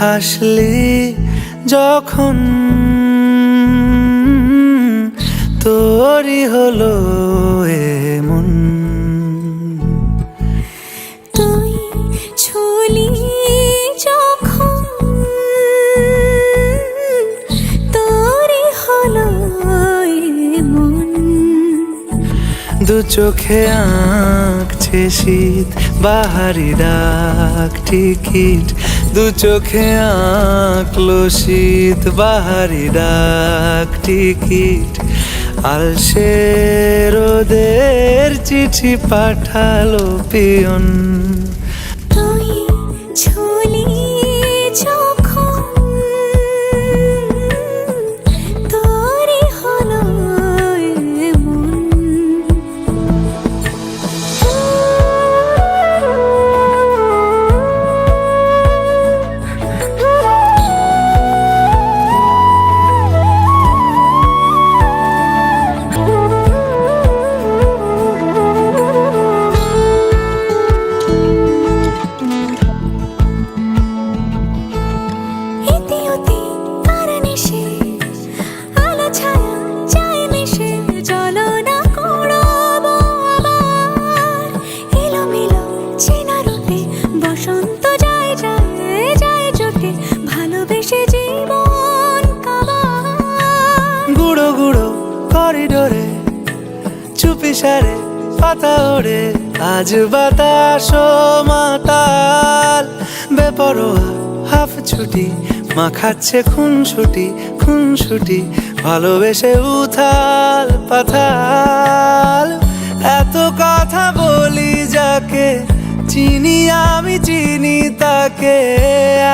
হাসলি যখন তোরই হলো এমন। তুই ছুলি যখন তোরই হলো এমন। দু চোখে আঁকছে শীত বাহারি ডাক টিকিট, দু চোখে আঁকলো শীত বাহারি ডাক টিকিট। আলসে রোদের চিঠি পাঠালো পিয়ন। তুই ছুলি যখন তোরই হলো এমন। বসন্ত যায় যায় যায় জোটে ভালোবেসে জীবন কাবার। গুঁড়ো গুঁড়ো করিডোরে চুপি সারে পাতা ওড়ে, আজ বাতাস মাতাল বেপরোয়া হাফ ছুটি। মাখাচ্ছে খুনসুটি খুনসুটি ভালোবেসে উথাল পাথাল। এত কথা বলি যাকে চিনি আমি চিনি তাকে,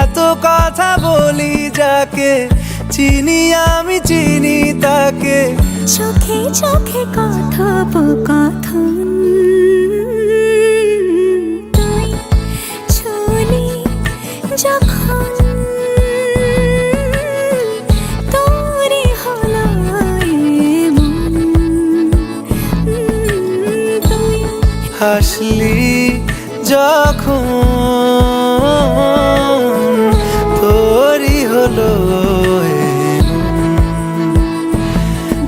এত কথা বলি যাকে চিনি আমি চিনি তাকে। চোখে চোখে কথোপকথন, তুই ছুলি যখন তোরই হলো এমন। তুই হাসলি যখন তোরই হলো এমন।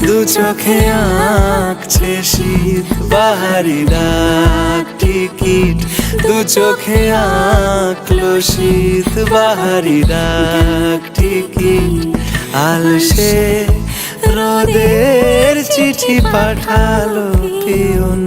দু চোখে আঁকছে শীত বাহারি ডাক টিকিট, দু চোখে আঁকলো শীত বাহারি ডাক টিকিট। আলসে রোদের চিঠি পাঠালো পিয়ন।